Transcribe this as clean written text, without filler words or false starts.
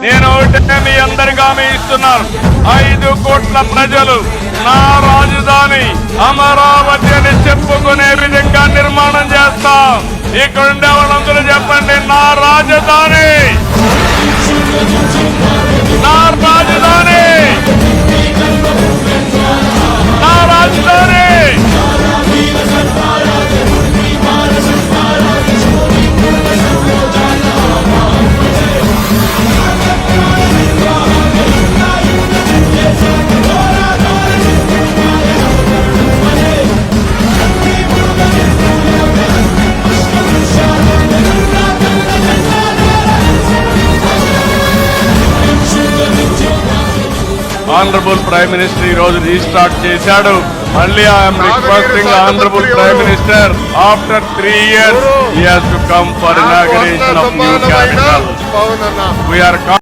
నేను ఒకటే మీ అందరికీ హామీ ఇస్తున్నాను. 5 కోట్ల ప్రజలు నా రాజధాని అమరావతి అని చెప్పుకునే విధంగా నిర్మాణం చేస్తాం. ఇక్కడ ఉండే వాళ్ళందరూ చెప్పండి, నా రాజధాని, నా రాజధాని, నా రాజధాని. ఆనరబుల్ ప్రైమ్ మినిస్టర్ ఈ రోజు రీస్టార్ట్ చేశాడు. మళ్ళీ I'm requesting honourable prime minister after 3 years he has to come for inauguration of new capital. We are